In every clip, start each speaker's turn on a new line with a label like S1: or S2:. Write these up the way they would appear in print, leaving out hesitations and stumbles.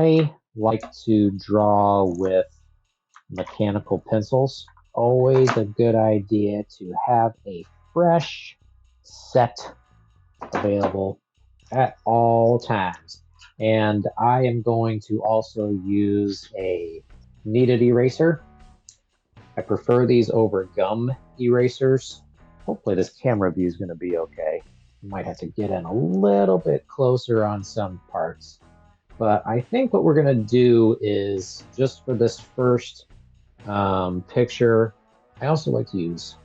S1: I like to draw with mechanical pencils. Always a good idea to have a fresh set available at all times. And I am going to also use a kneaded eraser. I prefer these over gum erasers. Hopefully this camera view is going to be okay. You might have to get in a little bit closer on some parts. But I think what we're going to do is, just for this first picture, I also like to use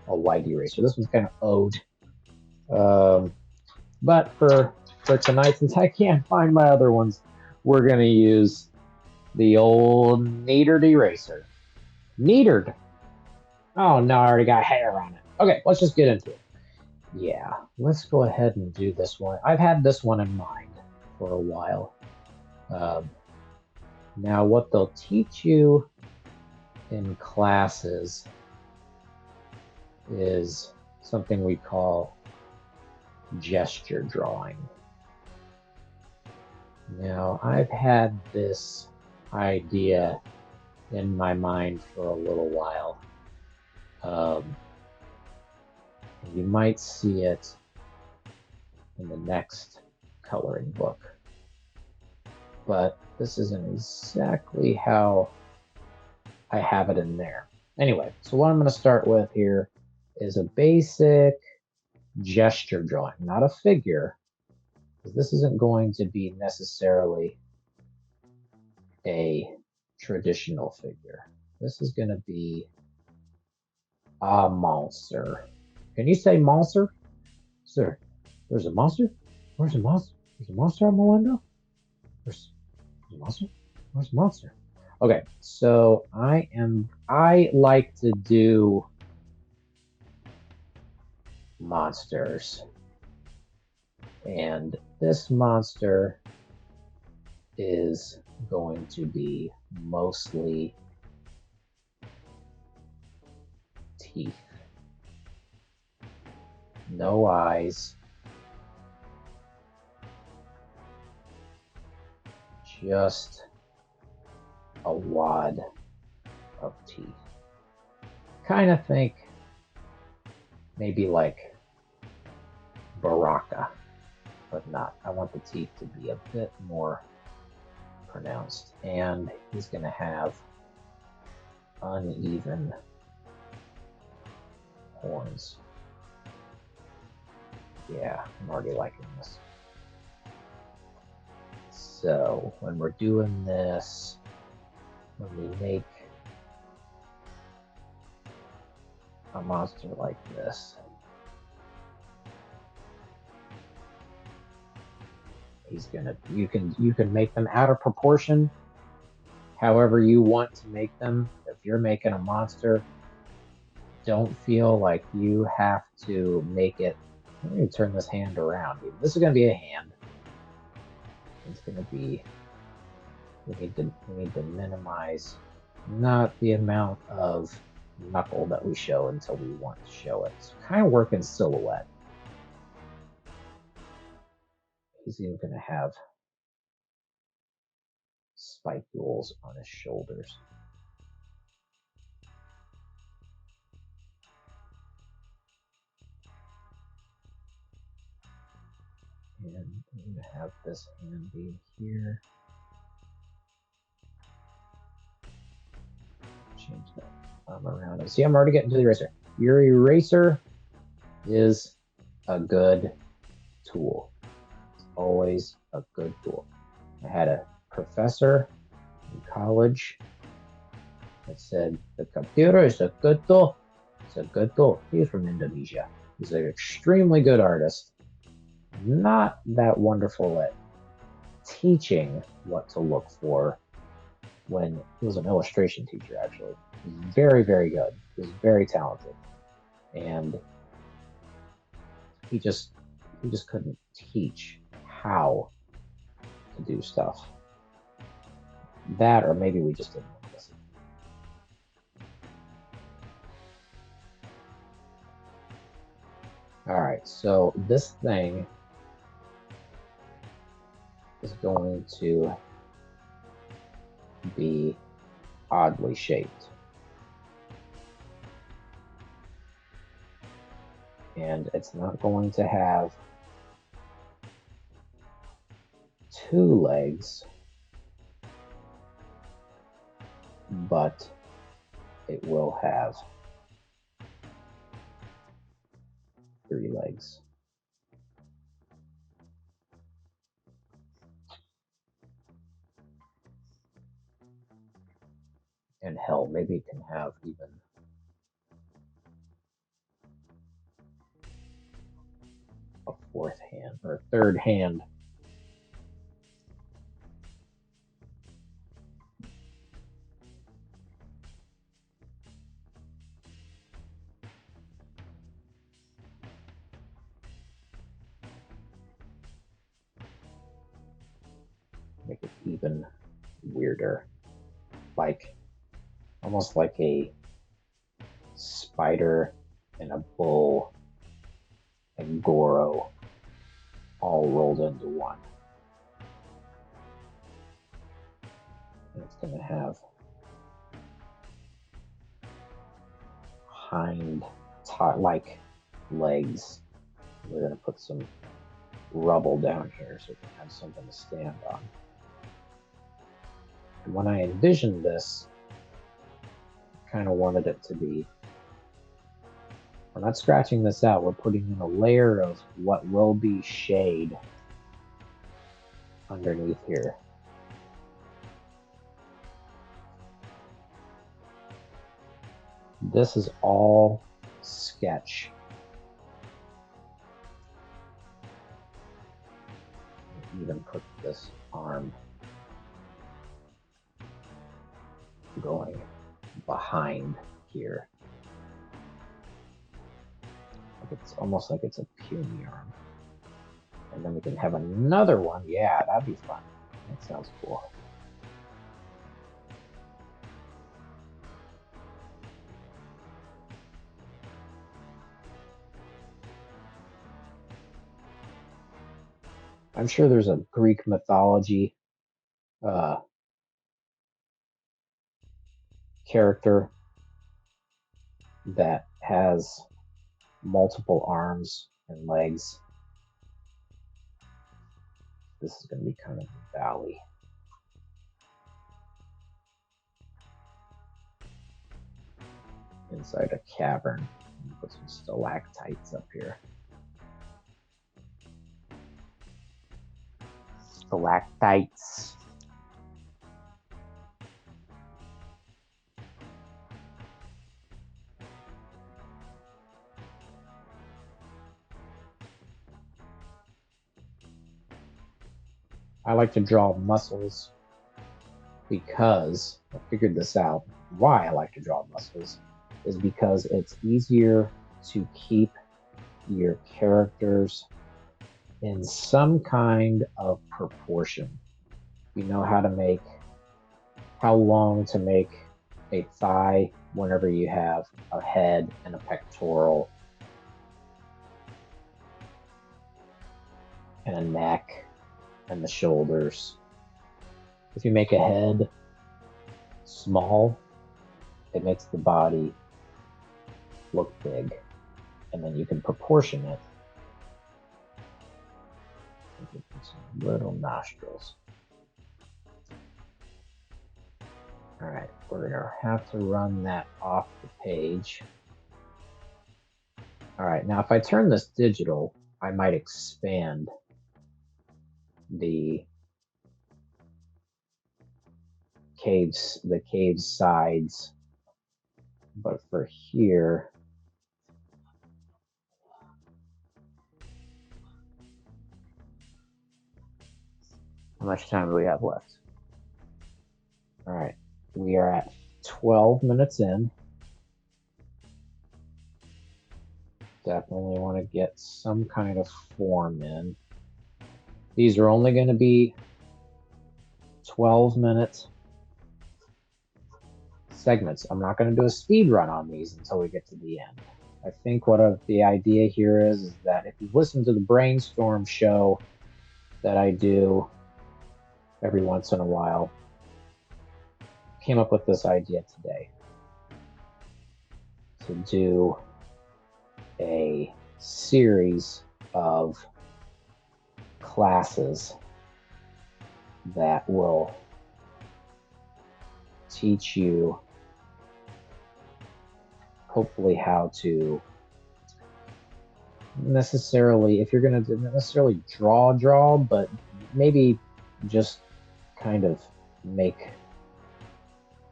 S1: a white eraser. This one's kind of ode. But for tonight, since I can't find my other ones, we're going to use the old kneadered eraser. Kneadered. Oh no, I already got hair on it. Okay, let's just get into it. Yeah, let's go ahead and do this one. I've had this one in mind for a while. Now, what they'll teach you in classes is something we call gesture drawing. Now, I've had this idea in my mind for a little while. You might see it in the next coloring book. But this isn't exactly how I have it in there. Anyway, so what I'm going to start with here is a basic gesture drawing, not a figure, because this isn't going to be necessarily a traditional figure. This is going to be a monster. Can you say monster? Sir, there's a monster? Where's the monster? There's a monster on the window? There's a monster? Where's the monster? Okay, so I like to do monsters. And this monster is going to be mostly teeth. No eyes. Just a wad of teeth. Kind of think maybe like Baraka, but not. I want the teeth to be a bit more pronounced. And he's going to have uneven horns. Yeah, I'm already liking this. So when we're doing this, when we make a monster like this, he's gonna, you can make them out of proportion however you want to make them. If you're making a monster, don't feel like you have to make it. Let me turn this hand around. This is gonna be a hand. It's going to be, we need to minimize not the amount of knuckle that we show until we want to show it. So kind of work in silhouette. He's even going to have spicules on his shoulders. And I'm going to have this hand be here. Change that arm around it. See, I'm already getting to the eraser. Your eraser is a good tool. It's always a good tool. I had a professor in college that said the computer is a good tool. It's a good tool. He's from Indonesia. He's an extremely good artist. Not that wonderful at teaching what to look for. When he was an illustration teacher, actually. He was very, very good. He was very talented. And he just couldn't teach how to do stuff. That, or maybe we just didn't want to listen. All right, so this thing is going to be oddly shaped. And it's not going to have 2 legs, but it will have 3 legs. And hell, maybe it can have even a 4th hand or a 3rd hand. Make it even weirder, like almost like a spider and a bull and Goro all rolled into one. And it's going to have hind-like legs. We're going to put some rubble down here so we can have something to stand on. And when I envisioned this, I kind of wanted it to be, we're not scratching this out, we're putting in a layer of what will be shade underneath here. This is all sketch. Even put this arm going behind here. It's almost like it's a puny arm. And then we can have another one. Yeah, that'd be fun. That sounds cool. I'm sure there's a Greek mythology character that has multiple arms and legs. This is going to be kind of a valley. Inside a cavern. Put some stalactites up here. Stalactites. I like to draw muscles because I figured this out. Why I like to draw muscles is because it's easier to keep your characters in some kind of proportion. You know how long to make a thigh whenever you have a head and a pectoral and a neck and the shoulders. If you make a head small, it makes the body look big, and then you can proportion it. Some little nostrils. All right, we're gonna have to run that off the page. All right, now if I turn this digital, I might expand the cave sides, but for here, how much time do we have left? All right, we are at 12 minutes in. Definitely want to get some kind of form in. These are only going to be 12-minute segments. I'm not going to do a speed run on these until we get to the end. I think the idea here is that if you listen to the brainstorm show that I do every once in a while, came up with this idea today to do a series of classes that will teach you hopefully how to necessarily, if you're going to necessarily draw, but maybe just kind of make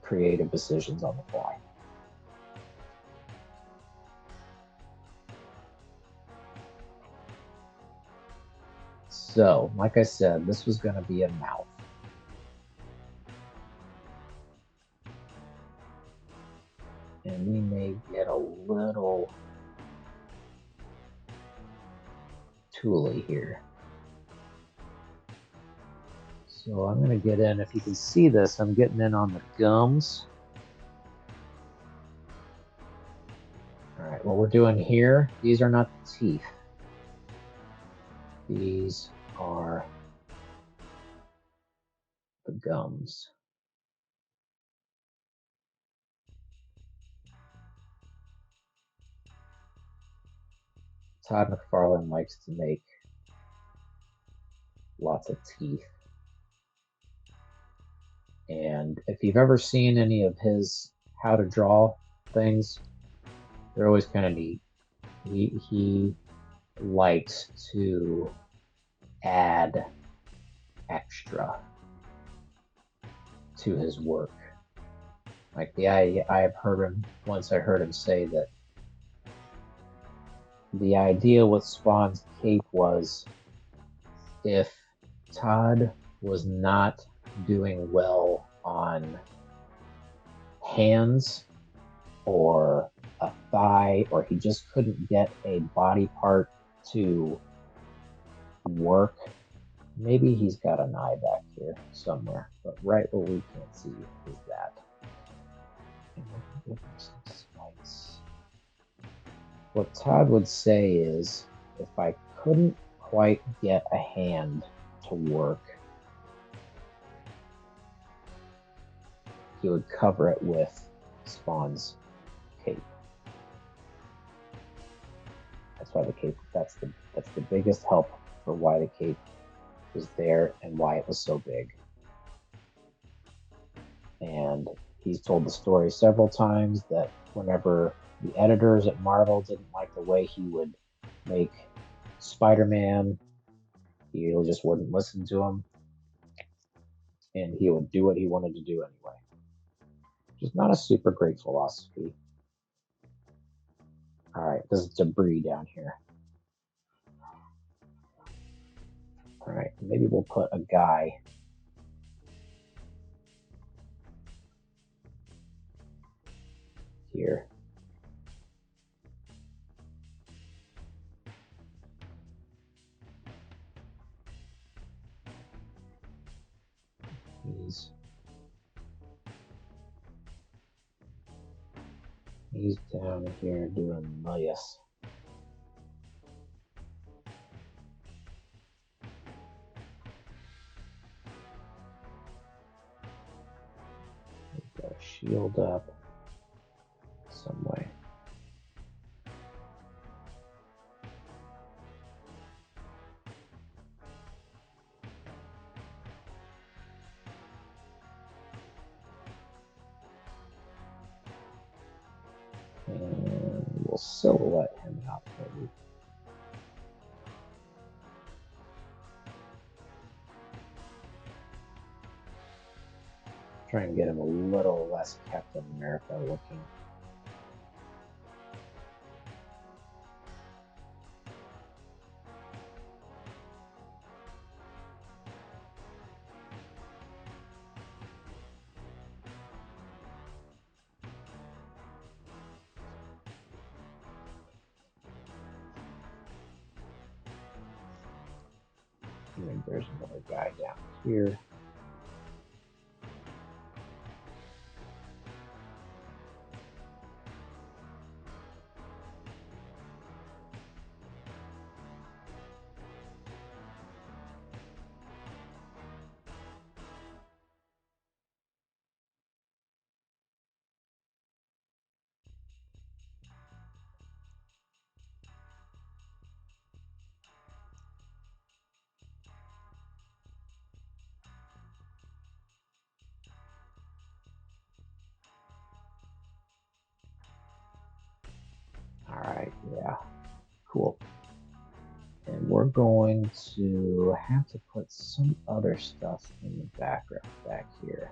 S1: creative decisions on the fly. So, like I said, this was going to be a mouth. And we may get a little tooly here. So I'm going to get in, if you can see this, I'm getting in on the gums. All right, what we're doing here, these are not the teeth. These are the gums. Todd McFarlane likes to make lots of teeth. And if you've ever seen any of his how to draw things, they're always kind of neat. He likes to add extra to his work. Like I've heard him once. I heard him say that the idea with Spawn's cape was if Todd was not doing well on hands or a thigh, or he just couldn't get a body part to work, maybe he's got an eye back here somewhere, but right where we can't see is that. And we can give him some spikes. What Todd would say is, if I couldn't quite get a hand to work, he would cover it with Spawn's cape. That's why the cape, that's the biggest help for why the cape was there and why it was so big. And he's told the story several times that whenever the editors at Marvel didn't like the way he would make Spider-Man, he just wouldn't listen to him, and he would do what he wanted to do anyway. Which is not a super great philosophy. All right, there's debris down here. All right, maybe we'll put a guy here. He's down here doing this. We've got a shield up some way. And we'll silhouette him out maybe. Try and get him a little less Captain America looking. And then there's another guy down here. Cool. And we're going to have to put some other stuff in the background back here.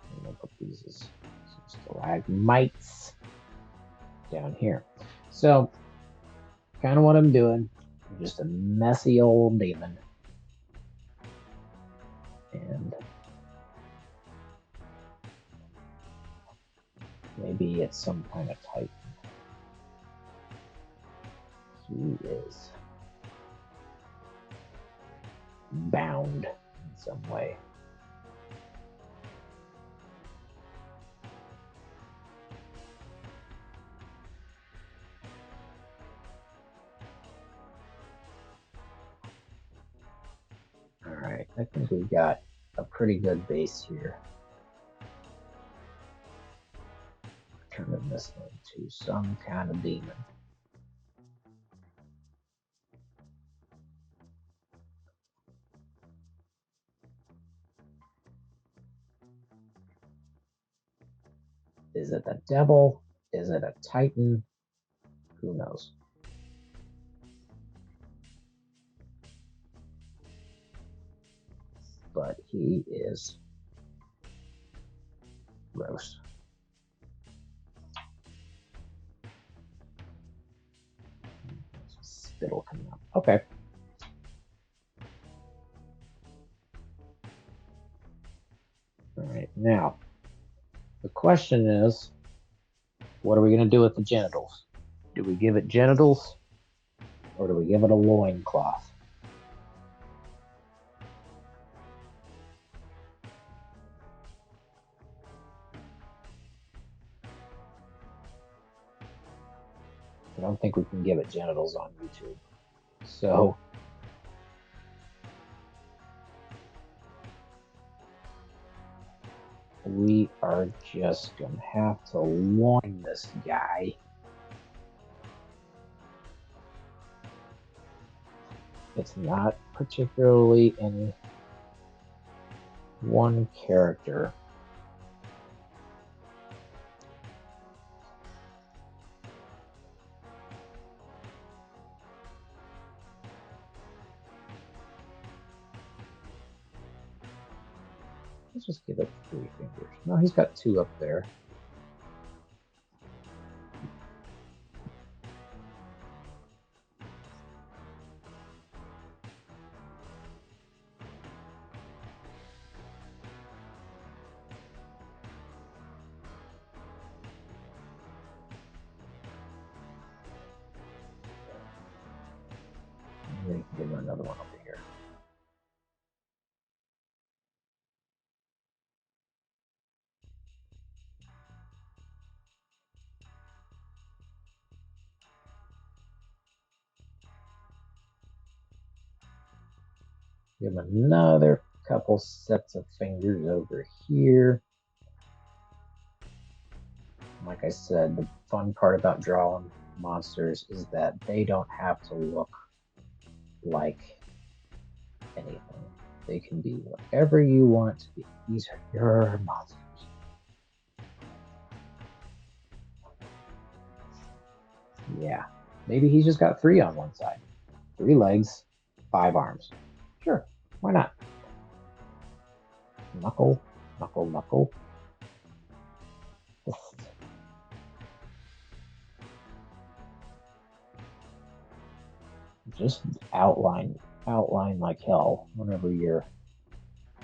S1: And we'll put these as some stalagmites down here. So, kind of what I'm doing. I'm just a messy old demon. And maybe it's some kind of titan. He is bound in some way. All right, I think we've got a pretty good base here. Turning this into some kind of demon. Is it the devil? Is it a titan? Who knows? But he is gross. Spittle coming up. Okay. All right. Now, the question is, what are we going to do with the genitals? Do we give it genitals or do we give it a loincloth? I don't think we can give it genitals on YouTube. So we are just going to have to loin this guy. It's not particularly any one character. Let's just give it 3 fingers. No, he's got 2 up there. And then give him another one over here. Give him another couple sets of fingers over here. Like I said, the fun part about drawing monsters is that they don't have to look like anything. They can be whatever you want it to be. These are your monsters. Yeah, maybe he's just got 3 on one side. 3 legs, 5 arms. Sure, why not? Knuckle, knuckle, knuckle. Just outline like hell whenever you're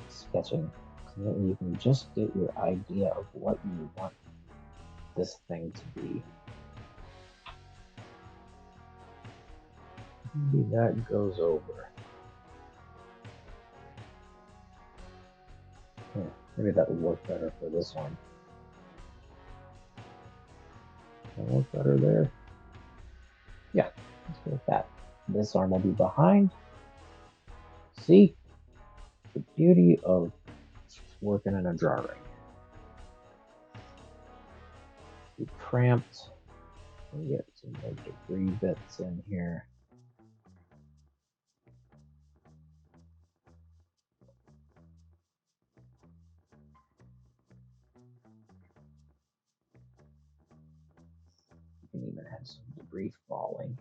S1: sketching, so that you can just get your idea of what you want this thing to be. Maybe that goes over. Maybe that would work better for this one. That work better there? Yeah, let's go with that. This arm will be behind. See? The beauty of working in a drawing. be cramped. We get some more debris bits in here. You can even have some debris falling.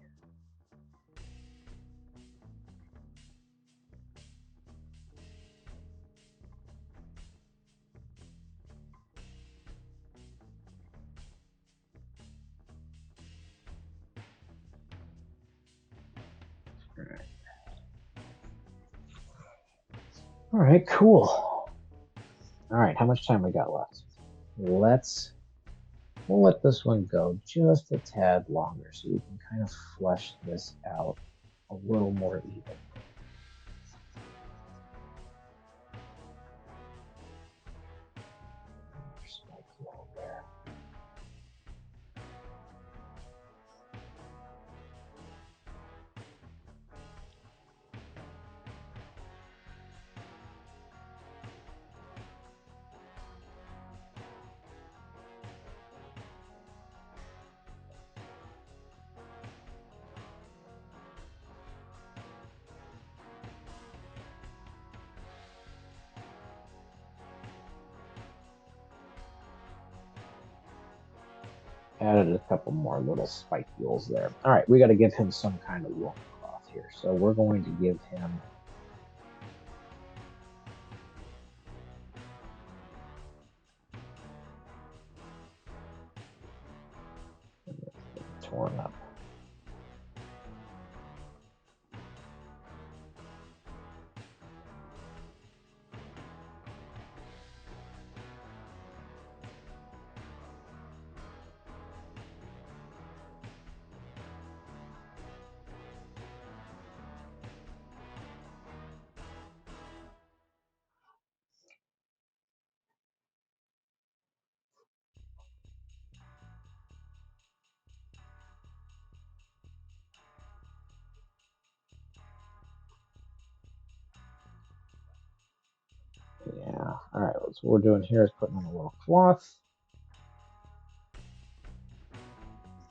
S1: All right, cool. All right, how much time we got left? We'll let this one go just a tad longer so we can kind of flesh this out a little more evenly. There. Added a couple more little spicules there. All right, we got to give him some kind of loincloth here. So we're going to give him torn up. Yeah. All right. So what we're doing here is putting on a little cloth.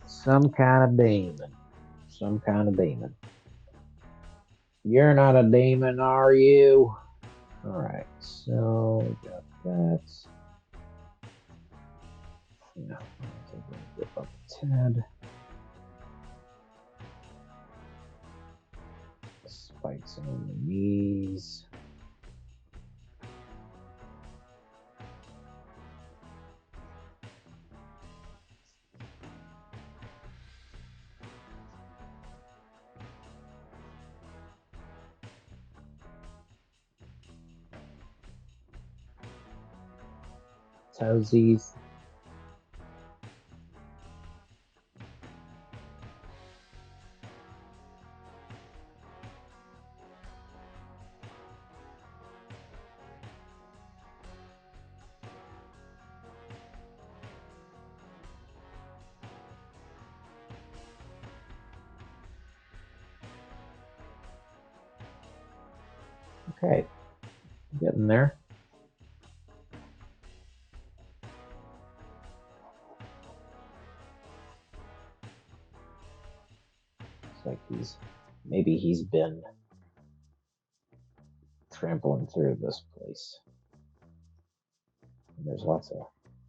S1: Some kind of demon. Some kind of demon. You're not a demon, are you? All right. So we got that. No. Rip up the tad. Spikes on the knees. Toesies. Okay, getting there. Looks like maybe he's been trampling through this place. And there's lots of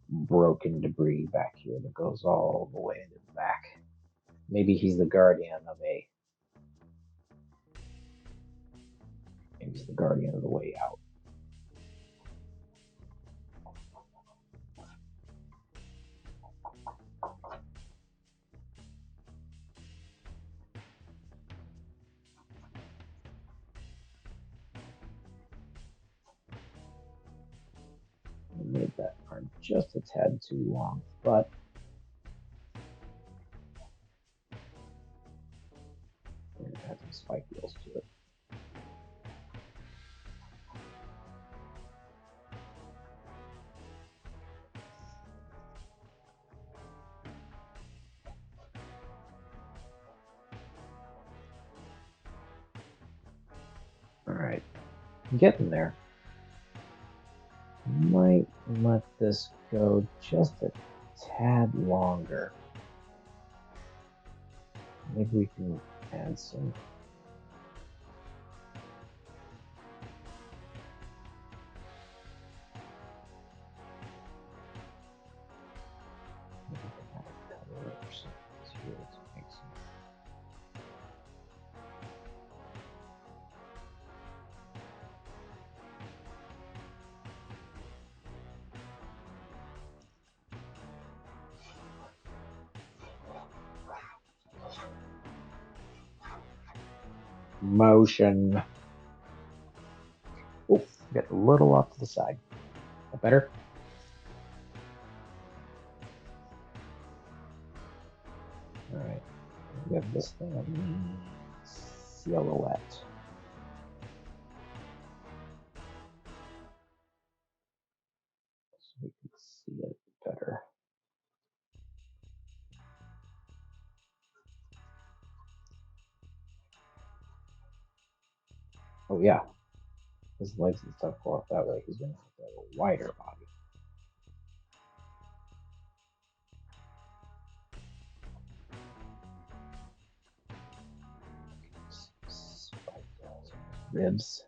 S1: broken debris back here that goes all the way into the back. Maybe he's the guardian of maybe he's the guardian of the way out. I made that arm just a tad too long, but we're gonna add some spike wheels to it. All right, I'm getting there. Might let this go just a tad longer. Maybe we can add some. Maybe we can add a color or something here to make some. Motion. Oh, get a little off to the side. That better? All right. We have this thing. Silhouette. So we can see it better. Oh yeah, his legs and stuff go off that way. He's gonna have to have a wider body. Ribs.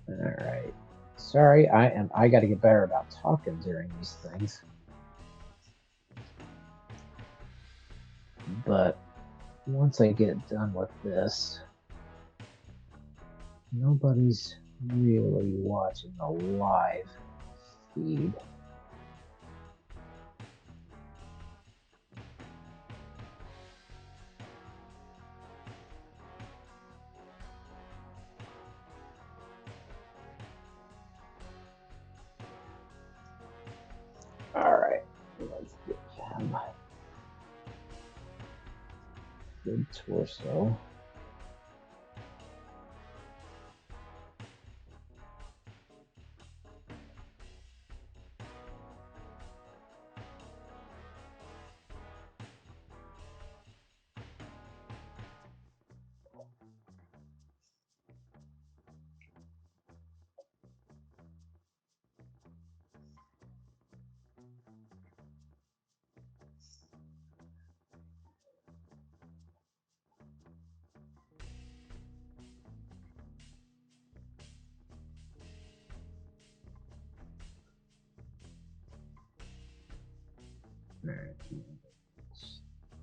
S1: All right. Sorry, I got to get better about talking during these things. But once I get done with this, nobody's really watching the live feed. All right, let's get him. Good torso.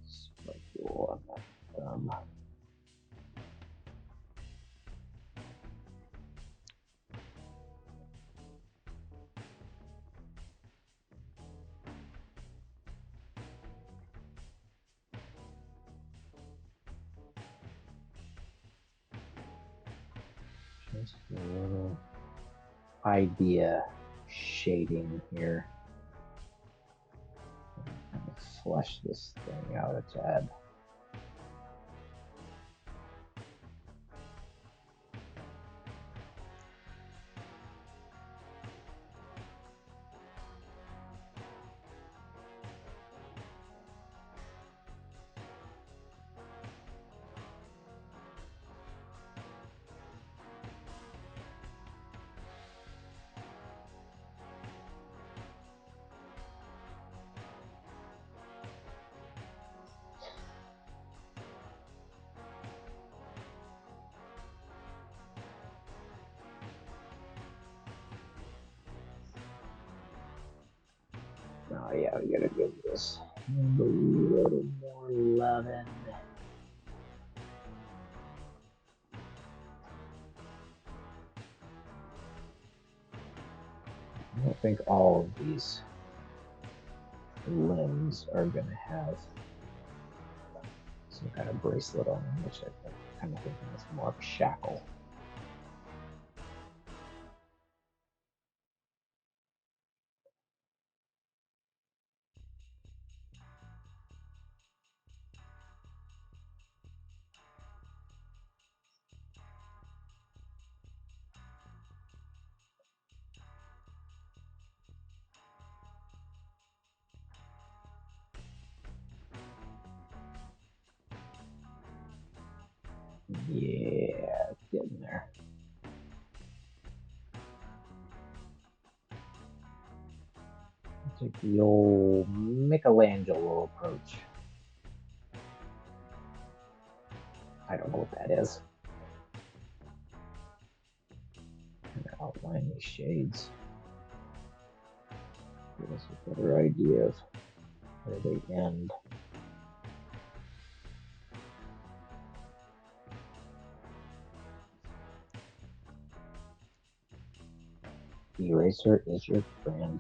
S1: Spicule on that thumb. Just a little idea shading here. Kind of flesh this thing out a tad. Oh yeah, we gotta give this a little more loving. I don't think all of these limbs are gonna have some kind of bracelet on them, which I'm kind of thinking is more of a shackle. Yeah, it's getting there. Take the old Michelangelo approach. I don't know what that is. I'm gonna outline these shades. Give us a better idea of where they end. The eraser is your friend.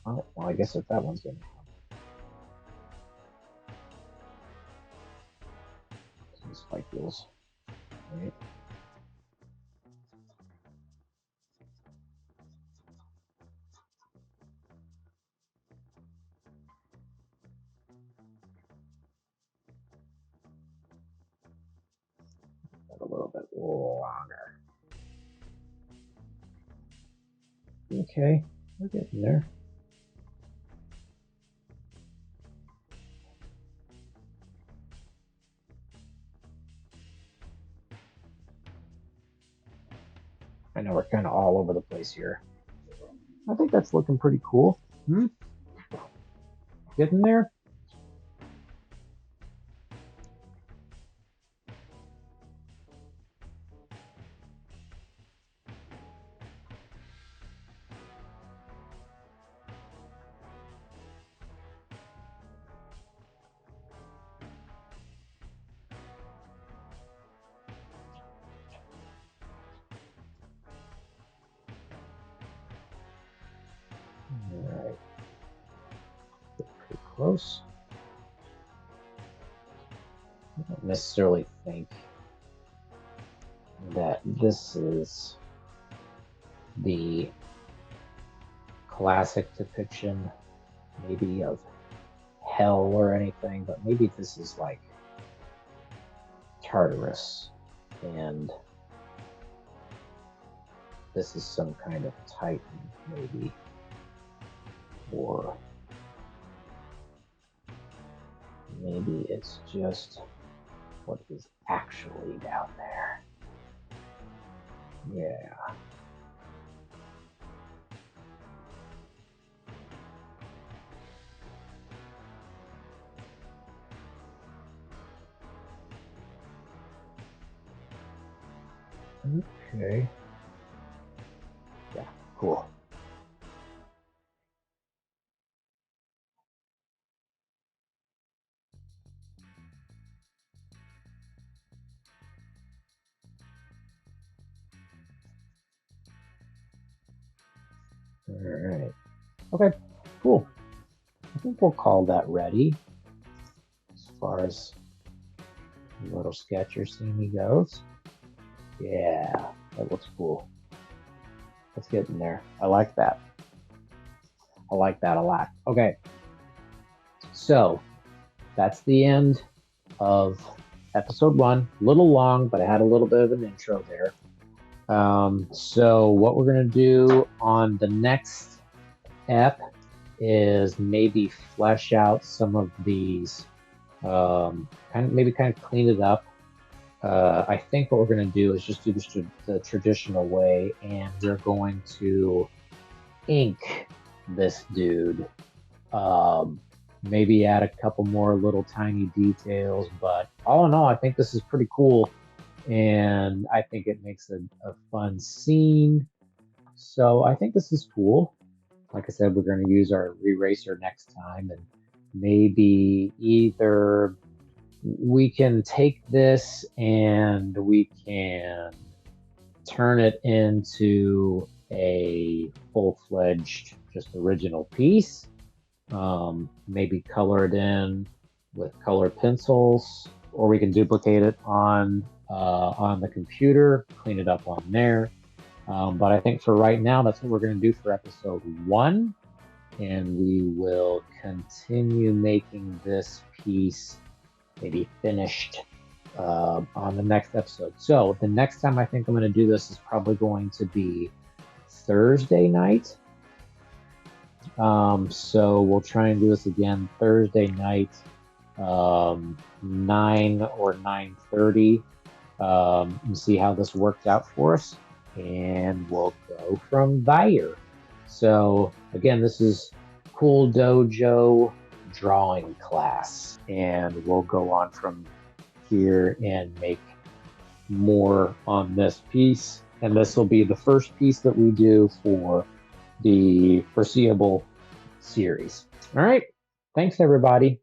S1: Oh, well, I guess if that one's gonna have some spicules, right? A little bit longer. Okay, we're getting there. I know we're kind of all over the place here. I think that's looking pretty cool. Getting there. All right. Pretty close. I don't necessarily think that this is the classic depiction, maybe of hell or anything, but maybe this is like Tartarus, and this is some kind of Titan, maybe, or maybe it's just what is actually down there. Yeah. Okay. Yeah, cool. All right. Okay, cool. I think we'll call that ready as far as the little sketcher scene goes. Yeah, that looks cool. Let's get in there. I like that. I like that a lot. Okay, so that's the end of episode 1. A little long, but I had a little bit of an intro there. So what we're gonna do on the next ep is maybe flesh out some of these, kind of clean it up. I think what we're going to do is just do this the traditional way, and we're going to ink this dude. Maybe add a couple more little tiny details, but all in all, I think this is pretty cool, and I think it makes a fun scene. So I think this is cool. Like I said, we're going to use our eraser next time, and maybe either we can take this and we can turn it into a full-fledged, just original piece. Maybe color it in with colored pencils, or we can duplicate it on on the computer, clean it up on there. But I think for right now, that's what we're going to do for episode 1. And we will continue making this piece maybe finished on the next episode. So the next time I think I'm going to do this is probably going to be Thursday night. So we'll try and do this again Thursday night, 9 or 9:30, and see how this worked out for us. And we'll go from there. So again, this is Cool Dojo drawing class, and we'll go on from here and make more on this piece. And this will be the first piece that we do for the foreseeable series. All right. Thanks, everybody.